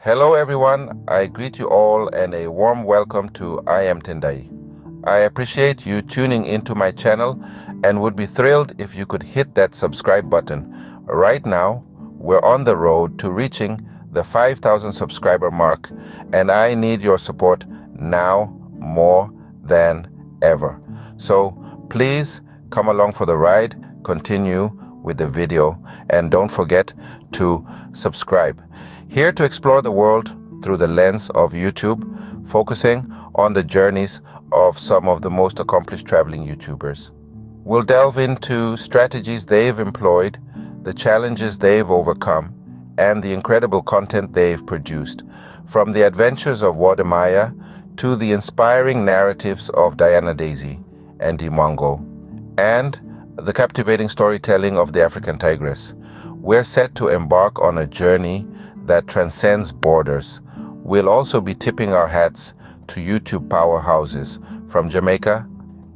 Hello everyone, I greet you all and a warm welcome to I Am Tendai. I appreciate you tuning into my channel and would be thrilled if you could hit that subscribe button. Right now, we're on the road to reaching the 5,000 subscriber mark and I need your support now more than ever. So please come along for the ride, continue with the video, and don't forget to subscribe. Here to explore the world through the lens of YouTube, focusing on the journeys of some of the most accomplished traveling YouTubers. We'll delve into strategies they've employed, the challenges they've overcome, and the incredible content they've produced, from the adventures of Wodemaya to the inspiring narratives of Diana Daisy and Dimwango, and the captivating storytelling of the African Tigress. We're set to embark on a journey that transcends borders. We'll also be tipping our hats to YouTube powerhouses from Jamaica,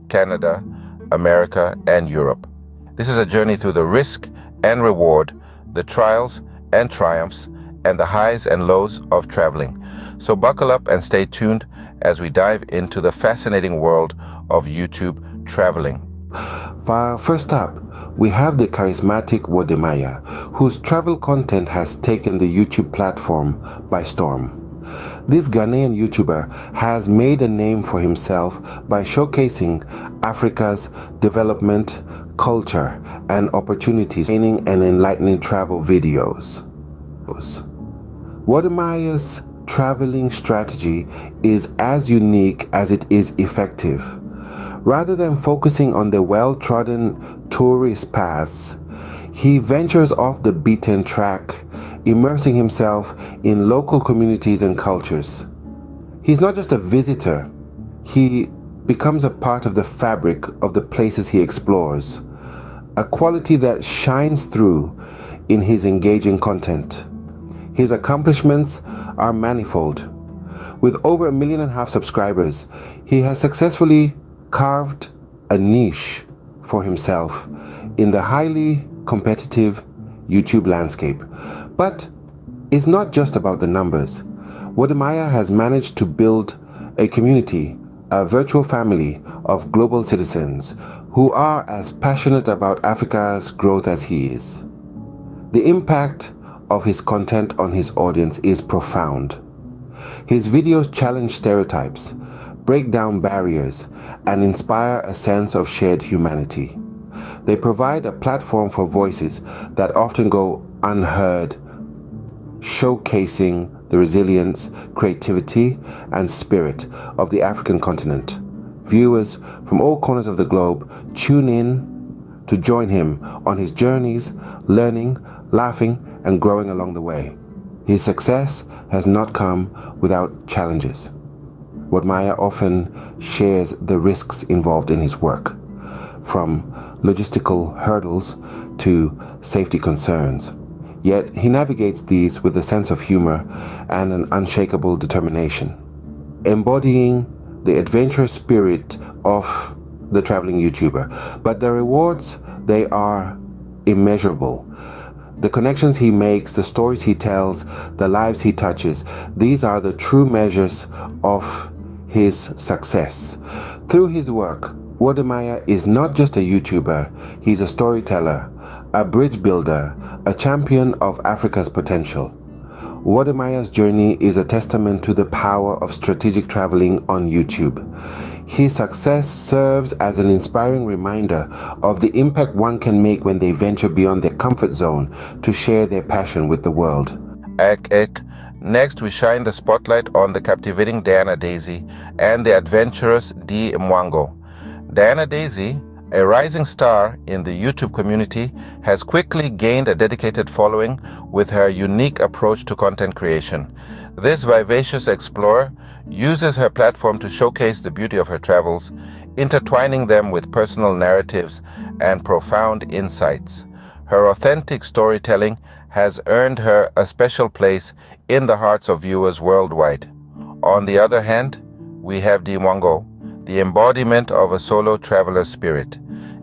Canada, America, and Europe. This is a journey through the risk and reward, the trials and triumphs, and the highs and lows of traveling. So buckle up and stay tuned as we dive into the fascinating world of YouTube traveling. First up, we have the charismatic Wodemaya, whose travel content has taken the YouTube platform by storm. This Ghanaian YouTuber has made a name for himself by showcasing Africa's development, culture, and opportunities, training and enlightening travel videos. Wodemaya's traveling strategy is as unique as it is effective. Rather than focusing on the well-trodden tourist paths, he ventures off the beaten track, immersing himself in local communities and cultures. He's not just a visitor, he becomes a part of the fabric of the places he explores, a quality that shines through in his engaging content. His accomplishments are manifold. With over 1.5 million subscribers, he has successfully carved a niche for himself in the highly competitive YouTube landscape. But it's not just about the numbers. Wodemaya has managed to build a community, a virtual family of global citizens who are as passionate about Africa's growth as he is. The impact of his content on his audience is profound. His videos challenge stereotypes, break down barriers, and inspire a sense of shared humanity. They provide a platform for voices that often go unheard, showcasing the resilience, creativity, and spirit of the African continent. Viewers from all corners of the globe tune in to join him on his journeys, learning, laughing, and growing along the way. His success has not come without challenges. Wodemaya often shares the risks involved in his work, from logistical hurdles to safety concerns. Yet he navigates these with a sense of humor and an unshakable determination, embodying the adventurous spirit of the traveling YouTuber. But the rewards, they are immeasurable. The connections he makes, the stories he tells, the lives he touches, these are the true measures of his success. Through his work, Wodemaya is not just a YouTuber, he's a storyteller, a bridge builder, a champion of Africa's potential. Wodemaya's journey is a testament to the power of strategic traveling on YouTube. His success serves as an inspiring reminder of the impact one can make when they venture beyond their comfort zone to share their passion with the world. Next, we shine the spotlight on the captivating Diana Daisy and the adventurous Dimwango. Diana Daisy, a rising star in the YouTube community, has quickly gained a dedicated following with her unique approach to content creation. This vivacious explorer uses her platform to showcase the beauty of her travels, intertwining them with personal narratives and profound insights. Her authentic storytelling has earned her a special place in the hearts of viewers worldwide. On the other hand, we have Dimwango, the embodiment of a solo traveler spirit.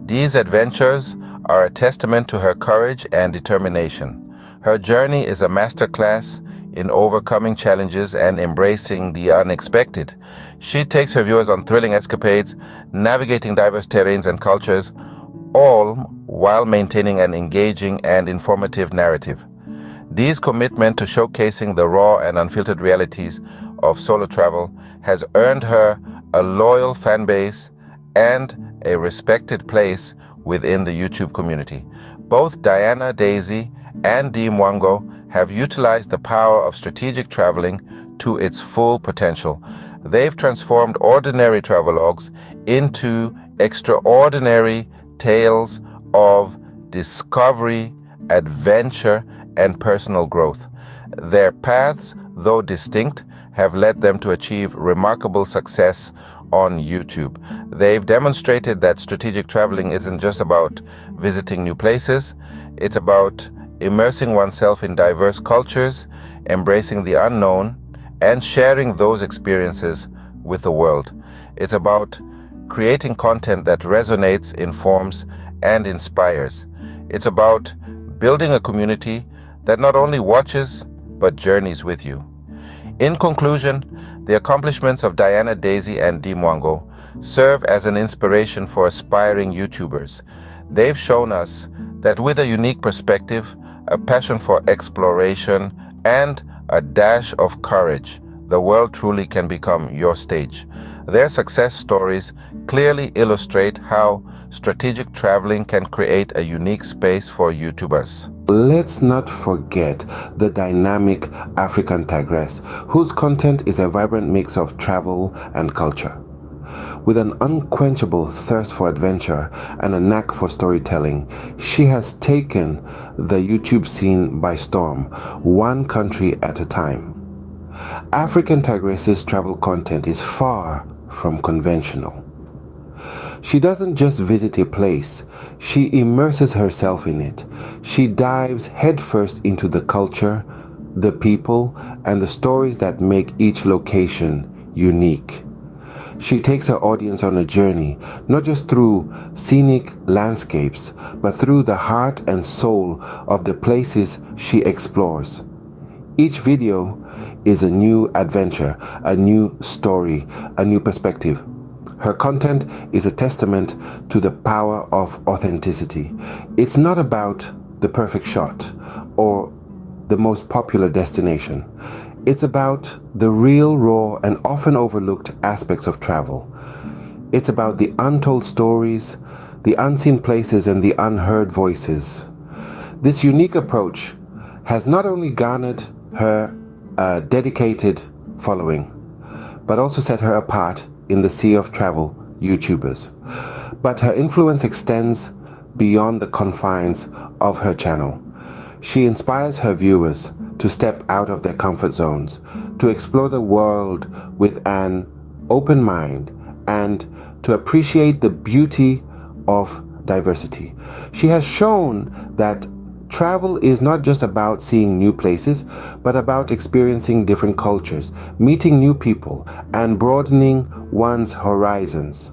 These adventures are a testament to her courage and determination. Her journey is a masterclass in overcoming challenges and embracing the unexpected. She takes her viewers on thrilling escapades, navigating diverse terrains and cultures, all while maintaining an engaging and informative narrative. Dee's commitment to showcasing the raw and unfiltered realities of solo travel has earned her a loyal fan base and a respected place within the YouTube community. Both Diana Daisy and Dee Mwango have utilized the power of strategic traveling to its full potential. They've transformed ordinary travelogues into extraordinary tales of discovery, adventure, and personal growth. Their paths, though distinct, have led them to achieve remarkable success on YouTube. They've demonstrated that strategic traveling isn't just about visiting new places, it's about immersing oneself in diverse cultures, embracing the unknown, and sharing those experiences with the world. It's about creating content that resonates, informs, and inspires. It's about building a community that not only watches, but journeys with you. In conclusion, the accomplishments of Diana Daisy and Dee Mwango serve as an inspiration for aspiring YouTubers. They've shown us that with a unique perspective, a passion for exploration, and a dash of courage, the world truly can become your stage. Their success stories clearly illustrate how strategic traveling can create a unique space for YouTubers. Let's not forget the dynamic African Tigress, whose content is a vibrant mix of travel and culture. With an unquenchable thirst for adventure and a knack for storytelling, she has taken the YouTube scene by storm, one country at a time. African Tigress's travel content is far from conventional. She doesn't just visit a place, she immerses herself in it. She dives headfirst into the culture, the people, and the stories that make each location unique. She takes her audience on a journey, not just through scenic landscapes, but through the heart and soul of the places she explores. Each video is a new adventure, a new story, a new perspective. Her content is a testament to the power of authenticity. It's not about the perfect shot or the most popular destination. It's about the real, raw, and often overlooked aspects of travel. It's about the untold stories, the unseen places, and the unheard voices. This unique approach has not only garnered her a dedicated following, but also set her apart in the sea of travel YouTubers. But her influence extends beyond the confines of her channel. She inspires her viewers to step out of their comfort zones, to explore the world with an open mind, and to appreciate the beauty of diversity. She has shown that travel is not just about seeing new places, but about experiencing different cultures, meeting new people, and broadening one's horizons.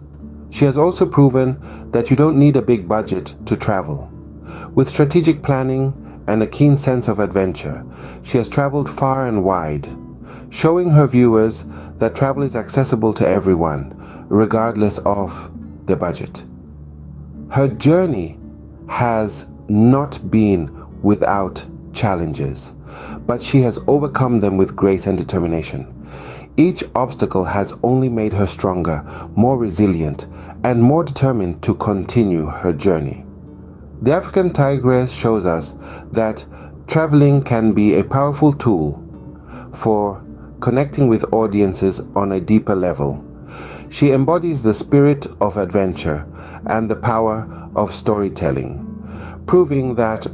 She has also proven that you don't need a big budget to travel. With strategic planning and a keen sense of adventure, she has traveled far and wide, showing her viewers that travel is accessible to everyone, regardless of their budget. Her journey has not been without challenges, but she has overcome them with grace and determination. Each obstacle has only made her stronger, more resilient, and more determined to continue her journey. The African Tigress shows us that traveling can be a powerful tool for connecting with audiences on a deeper level. She embodies the spirit of adventure and the power of storytelling, proving that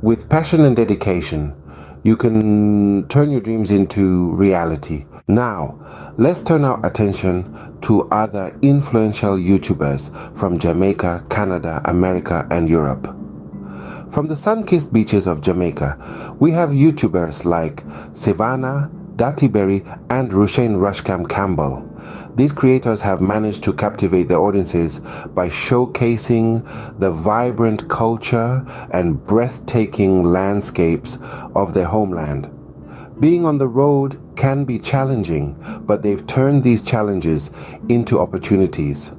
with passion and dedication, you can turn your dreams into reality. Now, let's turn our attention to other influential YouTubers from Jamaica, Canada, America, and Europe. From the sun-kissed beaches of Jamaica, we have YouTubers like Savannah, Dati Berry, and Rushane Rushcam Campbell. These creators have managed to captivate their audiences by showcasing the vibrant culture and breathtaking landscapes of their homeland. Being on the road can be challenging, but they've turned these challenges into opportunities,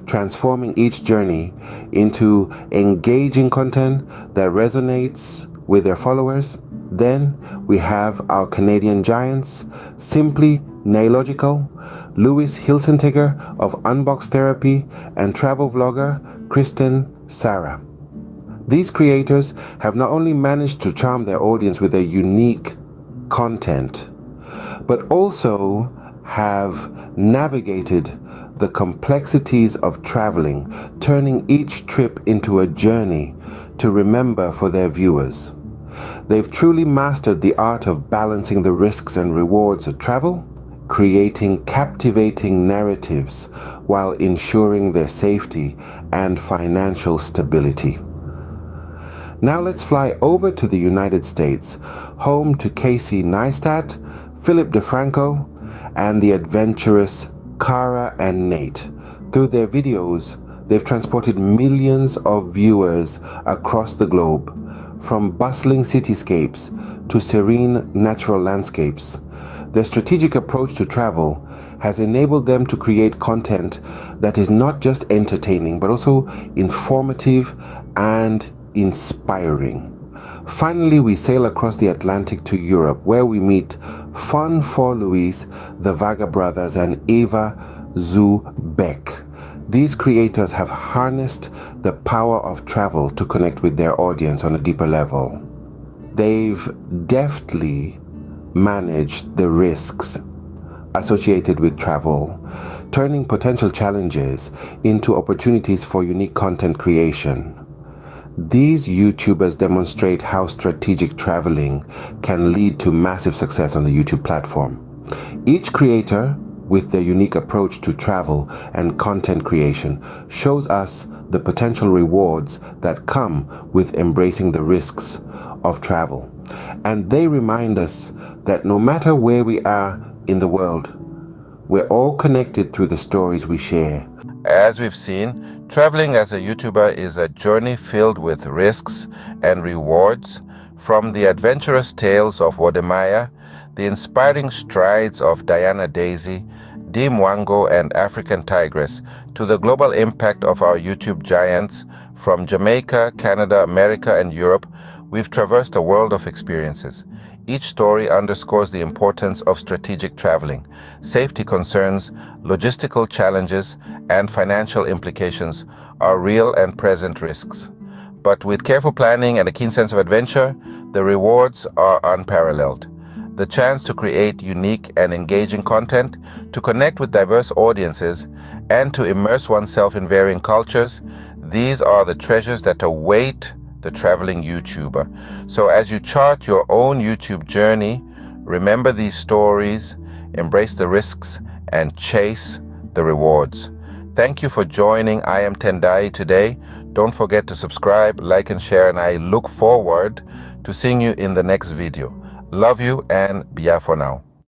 transforming each journey into engaging content that resonates with their followers. Then we have our Canadian giants, Simply Nailogical, Louis Hilsentegger of Unbox Therapy, and travel vlogger Kristen Sarah. These creators have not only managed to charm their audience with their unique content, but also have navigated the complexities of traveling, turning each trip into a journey to remember for their viewers. They've truly mastered the art of balancing the risks and rewards of travel, creating captivating narratives while ensuring their safety and financial stability. Now let's fly over to the United States, home to Casey Neistat, Philip DeFranco, and the adventurous Cara and Nate. Through their videos, they've transported millions of viewers across the globe, from bustling cityscapes to serene natural landscapes. Their strategic approach to travel has enabled them to create content that is not just entertaining, but also informative and inspiring. Finally, we sail across the Atlantic to Europe, where we meet Fun for Louise, the Vaga brothers, and Eva Zubeck. These creators have harnessed the power of travel to connect with their audience on a deeper level. They've deftly managed the risks associated with travel, turning potential challenges into opportunities for unique content creation. These YouTubers demonstrate how strategic traveling can lead to massive success on the YouTube platform. Each creator, with their unique approach to travel and content creation, shows us the potential rewards that come with embracing the risks of travel. And they remind us that no matter where we are in the world, we're all connected through the stories we share. As we've seen, traveling as a YouTuber is a journey filled with risks and rewards, from the adventurous tales of Wodemaya, the inspiring strides of Diana Daisy, Dim Wango, and African Tigress, to the global impact of our YouTube giants. From Jamaica, Canada, America, and Europe, we've traversed a world of experiences. Each story underscores the importance of strategic traveling, safety concerns, logistical challenges, and financial implications are real and present risks. But with careful planning and a keen sense of adventure, the rewards are unparalleled. The chance to create unique and engaging content, to connect with diverse audiences, and to immerse oneself in varying cultures, these are the treasures that await the traveling YouTuber. So as you chart your own YouTube journey, remember these stories, embrace the risks, and chase the rewards. Thank you for joining I Am Tendai today. Don't forget to subscribe, like, and share, and I look forward to seeing you in the next video. Love you, and bia for now.